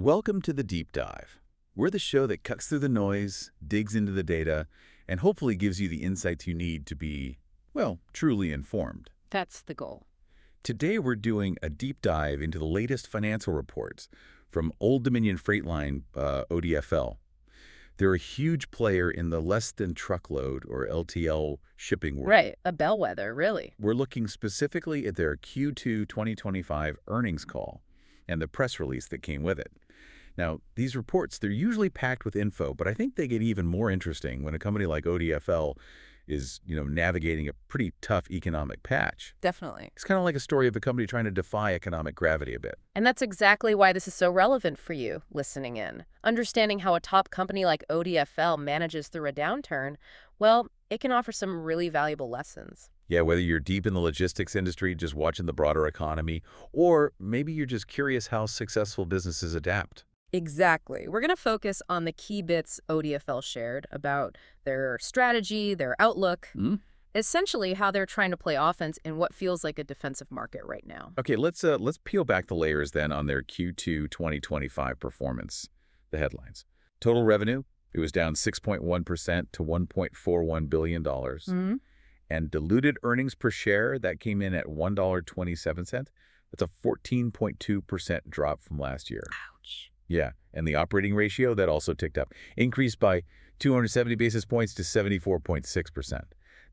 Welcome to the Deep Dive. We're the show that cuts through the noise, digs into the data, and hopefully gives you the insights you need to be, well, truly informed. That's the goal. Today we're doing a deep dive into the latest financial reports from Old Dominion Freight Line, ODFL. They're a huge player in the less-than-truckload, or LTL, shipping world. Right, a bellwether, really. We're looking specifically at their Q2 2025 earnings call and the press release that came with it. Now, these reports, they're usually packed with info, but I think they get even more interesting when a company like ODFL is, navigating a pretty tough economic patch. Definitely. It's kind of like a story of a company trying to defy economic gravity a bit. And that's exactly why this is so relevant for you listening in. Understanding how a top company like ODFL manages through a downturn, well, it can offer some really valuable lessons. Yeah, whether you're deep in the logistics industry, just watching the broader economy, or maybe you're just curious how successful businesses adapt. Exactly. We're going to focus on the key bits ODFL shared about their strategy, their outlook, essentially how they're trying to play offense in what feels like a defensive market right now. Okay, let's peel back the layers then on their Q2 2025 performance. The headlines. Total revenue, it was down 6.1% to $1.41 billion. And diluted earnings per share, that came in at $1.27. That's a 14.2% drop from last year. Ouch. Yeah, and the operating ratio, that also ticked up, increased by 270 basis points to 74.6%.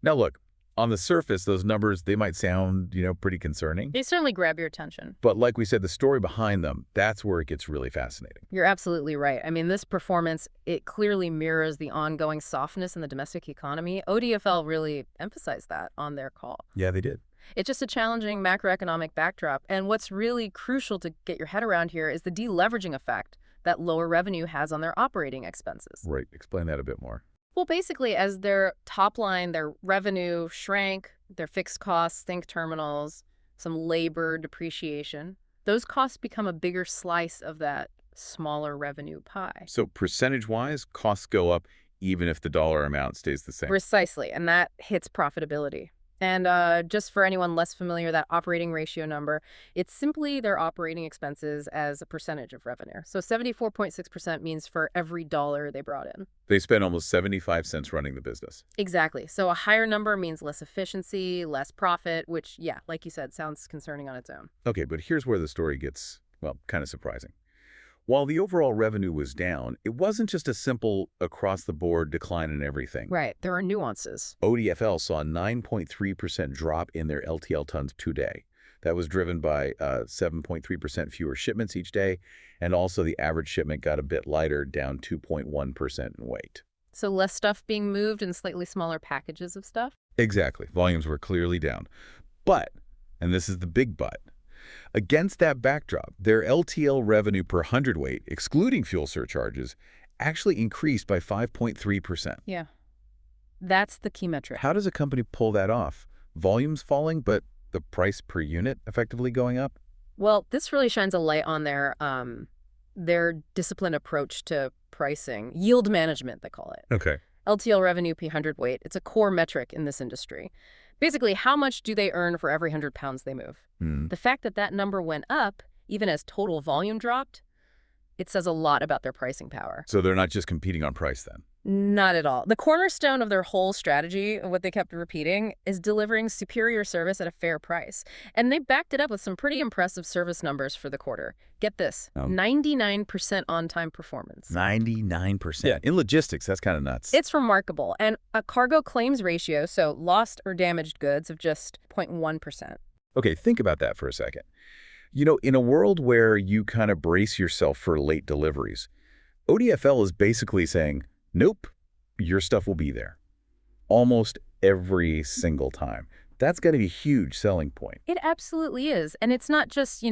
Now look, on the surface, those numbers, they might sound, pretty concerning. They certainly grab your attention. But like we said, the story behind them, that's where it gets really fascinating. You're absolutely right. I mean, this performance, it clearly mirrors the ongoing softness in the domestic economy. ODFL really emphasized that on their call. Yeah, they did. It's just a challenging macroeconomic backdrop. And what's really crucial to get your head around here is the deleveraging effect that lower revenue has on their operating expenses. Right. Explain that a bit more. Well, basically, as their top line, their revenue shrank, their fixed costs, think terminals, some labor depreciation, those costs become a bigger slice of that smaller revenue pie. So percentage-wise, costs go up even if the dollar amount stays the same. Precisely, and that hits profitability. And just for anyone less familiar, that operating ratio number, it's simply their operating expenses as a percentage of revenue. So 74.6% means for every dollar they brought in. They spend almost 75 cents running the business. Exactly. So a higher number means less efficiency, less profit, which, yeah, like you said, sounds concerning on its own. Okay, but here's where the story gets, well, kind of surprising. While the overall revenue was down, it wasn't just a simple across-the-board decline in everything. Right. There are nuances. ODFL saw a 9.3% drop in their LTL tons per day. That was driven by 7.3% fewer shipments each day, and also the average shipment got a bit lighter, down 2.1% in weight. So less stuff being moved in slightly smaller packages of stuff? Exactly. Volumes were clearly down. But, and this is the big but, against that backdrop, their LTL revenue per hundredweight, excluding fuel surcharges, actually increased by 5.3%. Yeah. That's the key metric. How does a company pull that off? Volumes falling, but the price per unit effectively going up? Well, this really shines a light on their disciplined approach to pricing. Yield management, they call it. Okay. LTL revenue per hundredweight, it's a core metric in this industry. Basically, how much do they earn for every 100 pounds they move? The fact that that number went up, even as total volume dropped, it says a lot about their pricing power. So they're not just competing on price then? Not at all. The cornerstone of their whole strategy, what they kept repeating, is delivering superior service at a fair price. And they backed it up with some pretty impressive service numbers for the quarter. Get this, 99% on-time performance. 99%? Yeah, in logistics, that's kind of nuts. It's remarkable. And a cargo claims ratio, so lost or damaged goods, of just 0.1%. Okay, think about that for a second. In a world where you kind of brace yourself for late deliveries, ODFL is basically saying, nope, your stuff will be there. Almost every single time. That's got to be a huge selling point. It absolutely is. And it's not just,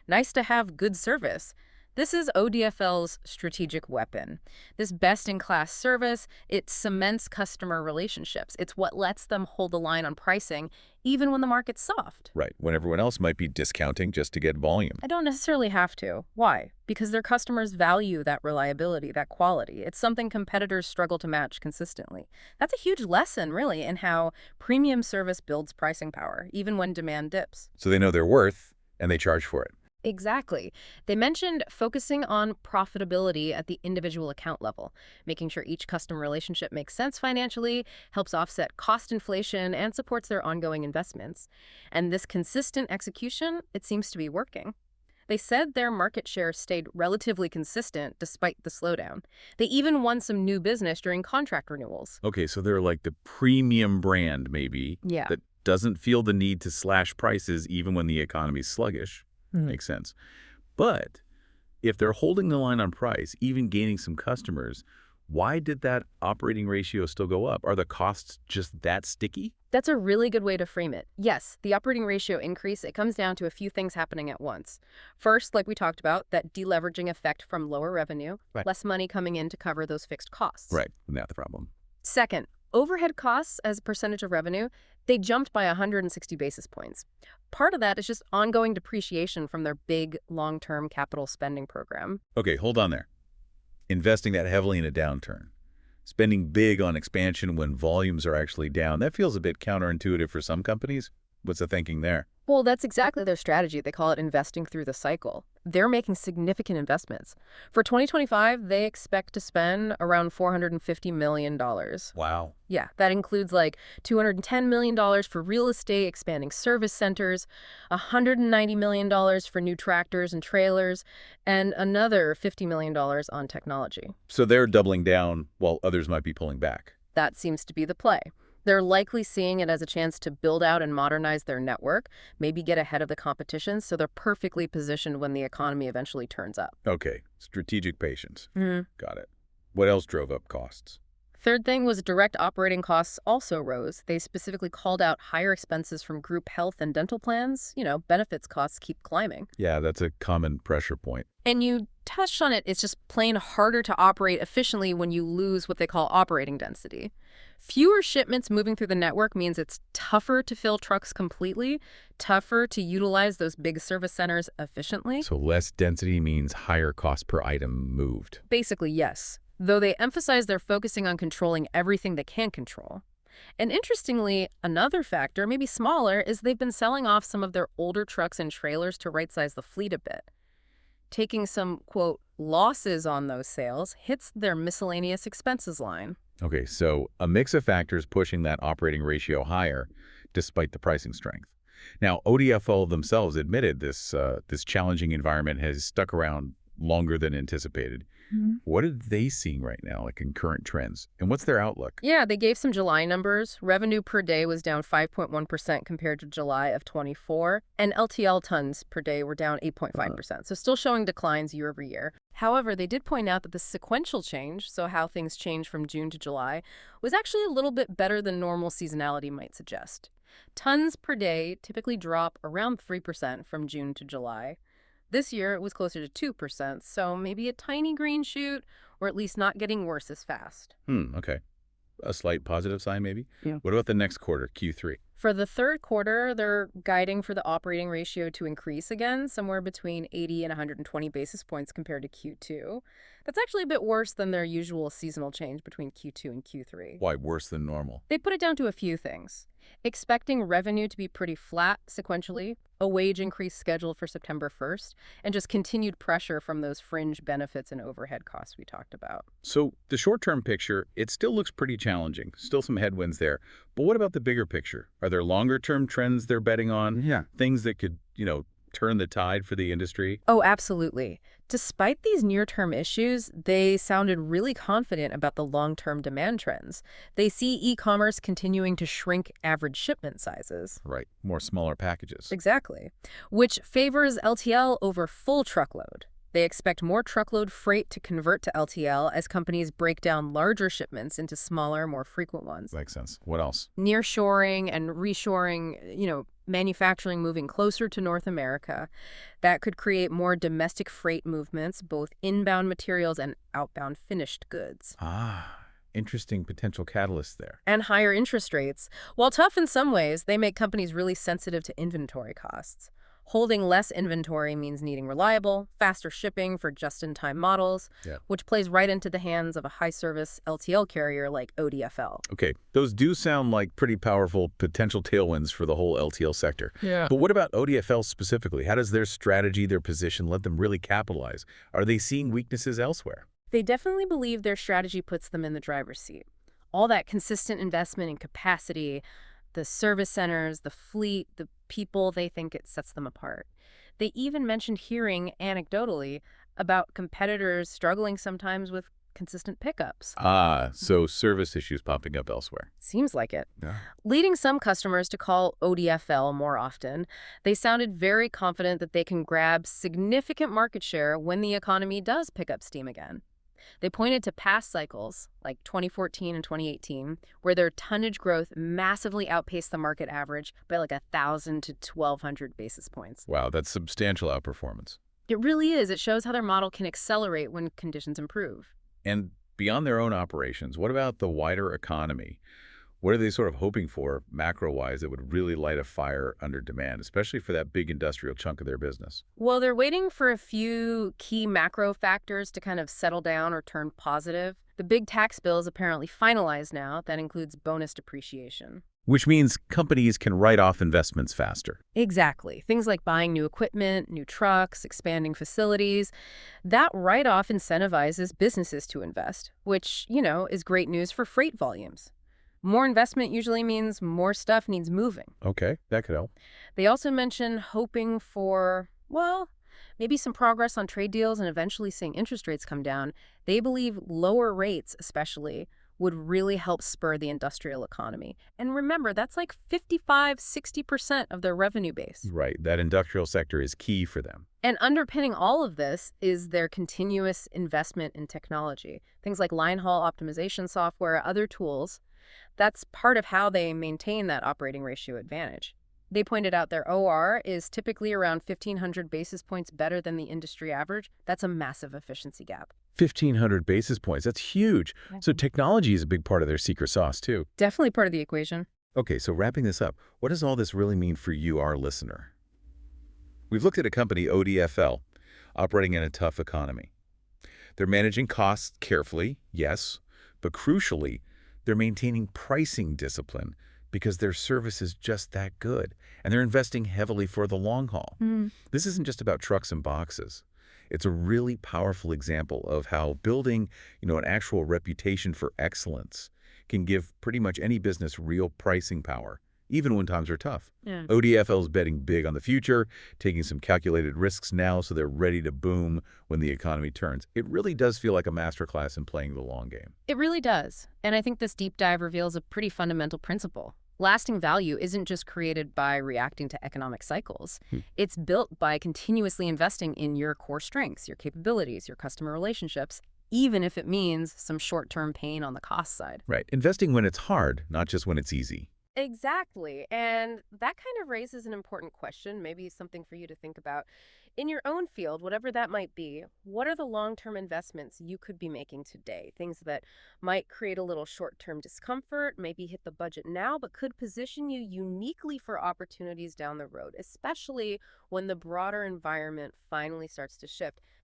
nice to have good service. This is ODFL's strategic weapon. This best-in-class service, it cements customer relationships. It's what lets them hold the line on pricing, even when the market's soft. Right, when everyone else might be discounting just to get volume. I don't necessarily have to. Why? Because their customers value that reliability, that quality. It's something competitors struggle to match consistently. That's a huge lesson, really, in how premium service builds pricing power, even when demand dips. So they know their worth, and they charge for it. Exactly. They mentioned focusing on profitability at the individual account level, making sure each customer relationship makes sense financially, helps offset cost inflation, and supports their ongoing investments. And this consistent execution, it seems to be working. They said their market share stayed relatively consistent despite the slowdown. They even won some new business during contract renewals. Okay, so they're like the premium brand, maybe, Yeah. that doesn't feel the need to slash prices even when the economy's sluggish. Makes sense. But if they're holding the line on price, even gaining some customers, why did that operating ratio still go up? Are the costs just that sticky? That's a really good way to frame it. Yes, the operating ratio increase, it comes down to a few things happening at once. First, like we talked about, that deleveraging effect from lower revenue, Right. less money coming in to cover those fixed costs. Right. Not the problem. Second, overhead costs as a percentage of revenue, they jumped by 160 basis points. Part of that is just ongoing depreciation from their big long-term capital spending program. Okay, hold on there. Investing that heavily in a downturn. Spending big on expansion when volumes are actually down. That feels a bit counterintuitive for some companies. What's the thinking there? Well, that's exactly their strategy. They call it investing through the cycle. They're making significant investments. For 2025, they expect to spend around $450 million. Wow. Yeah, that includes like $210 million for real estate, expanding service centers, $190 million for new tractors and trailers, and another $50 million on technology. So they're doubling down while others might be pulling back. That seems to be the play. They're likely seeing it as a chance to build out and modernize their network, maybe get ahead of the competition, so they're perfectly positioned when the economy eventually turns up. Okay, strategic patience. Mhm. Got it. What else drove up costs? Third thing was direct operating costs also rose. They specifically called out higher expenses from group health and dental plans. Benefits costs keep climbing. Yeah, that's a common pressure point. And you touched on it, it's just plain harder to operate efficiently when you lose what they call operating density. Fewer shipments moving through the network means it's tougher to fill trucks completely, tougher to utilize those big service centers efficiently. So less density means higher cost per item moved. Basically, yes. Though they emphasize they're focusing on controlling everything they can control. And interestingly, another factor, maybe smaller, is they've been selling off some of their older trucks and trailers to right-size the fleet a bit. Taking some, quote, losses on those sales hits their miscellaneous expenses line. Okay, so a mix of factors pushing that operating ratio higher despite the pricing strength. Now, ODFL themselves admitted this challenging environment has stuck around longer than anticipated. What are they seeing right now, like in current trends? And what's their outlook? Yeah, they gave some July numbers. Revenue per day was down 5.1% compared to July of 24, and LTL tons per day were down 8.5%, so still showing declines year over year. However, they did point out that the sequential change, so how things changed from June to July, was actually a little bit better than normal seasonality might suggest. Tons per day typically drop around 3% from June to July. This year, it was closer to 2%, so maybe a tiny green shoot, or at least not getting worse as fast. Okay. A slight positive sign, maybe? Yeah. What about the next quarter, Q3? For the third quarter, they're guiding for the operating ratio to increase again, somewhere between 80 and 120 basis points compared to Q2. That's actually a bit worse than their usual seasonal change between Q2 and Q3. Why worse than normal? They put it down to a few things. Expecting revenue to be pretty flat sequentially, a wage increase scheduled for September 1st, and just continued pressure from those fringe benefits and overhead costs we talked about. So the short-term picture, it still looks pretty challenging. Still some headwinds there. But what about the bigger picture? Are there longer-term trends they're betting on? Yeah. Things that could, turn the tide for the industry? Oh, absolutely. Despite these near-term issues, they sounded really confident about the long-term demand trends. They see e-commerce continuing to shrink average shipment sizes. Right. More smaller packages. Exactly. Which favors LTL over full truckload. They expect more truckload freight to convert to LTL as companies break down larger shipments into smaller, more frequent ones. Makes sense. What else? Nearshoring and reshoring, manufacturing moving closer to North America. That could create more domestic freight movements, both inbound materials and outbound finished goods. Interesting potential catalyst there. And higher interest rates. While tough in some ways, they make companies really sensitive to inventory costs. Holding less inventory means needing reliable, faster shipping for just-in-time models, Yeah. which plays right into the hands of a high-service LTL carrier like ODFL. Okay, those do sound like pretty powerful potential tailwinds for the whole LTL sector. Yeah. But what about ODFL specifically? How does their strategy, their position, let them really capitalize? Are they seeing weaknesses elsewhere? They definitely believe their strategy puts them in the driver's seat. All that consistent investment in capacity, the service centers, the fleet, the people, they think it sets them apart. They even mentioned hearing anecdotally about competitors struggling sometimes with consistent pickups. Ah, so service issues popping up elsewhere. Seems like it. Yeah. Leading some customers to call ODFL more often, they sounded very confident that they can grab significant market share when the economy does pick up steam again. They pointed to past cycles, like 2014 and 2018, where their tonnage growth massively outpaced the market average by like 1,000 to 1,200 basis points. Wow, that's substantial outperformance. It really is. It shows how their model can accelerate when conditions improve. And beyond their own operations, what about the wider economy? What are they sort of hoping for, macro-wise, that would really light a fire under demand, especially for that big industrial chunk of their business? Well, they're waiting for a few key macro factors to kind of settle down or turn positive. The big tax bill is apparently finalized now. That includes bonus depreciation. Which means companies can write off investments faster. Exactly. Things like buying new equipment, new trucks, expanding facilities. That write-off incentivizes businesses to invest, which, is great news for freight volumes. More investment usually means more stuff needs moving. Okay, that could help. They also mention hoping for, well, maybe some progress on trade deals and eventually seeing interest rates come down. They believe lower rates, especially, would really help spur the industrial economy. And remember, that's like 55–60% of their revenue base. Right, that industrial sector is key for them. And underpinning all of this is their continuous investment in technology. Things like line haul optimization software, other tools. That's part of how they maintain that operating ratio advantage. They pointed out their OR is typically around 1,500 basis points better than the industry average. That's a massive efficiency gap. 1,500 basis points, that's huge. So technology is a big part of their secret sauce, too. Definitely part of the equation. Okay, so wrapping this up, what does all this really mean for you, our listener? We've looked at a company, ODFL, operating in a tough economy. They're managing costs carefully, yes, but crucially, they're maintaining pricing discipline because their service is just that good, and they're investing heavily for the long haul. This isn't just about trucks and boxes. It's a really powerful example of how building, an actual reputation for excellence can give pretty much any business real pricing power, even when times are tough. Yeah. ODFL is betting big on the future, taking some calculated risks now so they're ready to boom when the economy turns. It really does feel like a masterclass in playing the long game. It really does. And I think this deep dive reveals a pretty fundamental principle. Lasting value isn't just created by reacting to economic cycles. It's built by continuously investing in your core strengths, your capabilities, your customer relationships, even if it means some short-term pain on the cost side. Right. Investing when it's hard, not just when it's easy. Exactly. And that kind of raises an important question, maybe something for you to think about. In your own field, whatever that might be, what are the long-term investments you could be making today? Things that might create a little short-term discomfort, maybe hit the budget now, but could position you uniquely for opportunities down the road, especially when the broader environment finally starts to shift.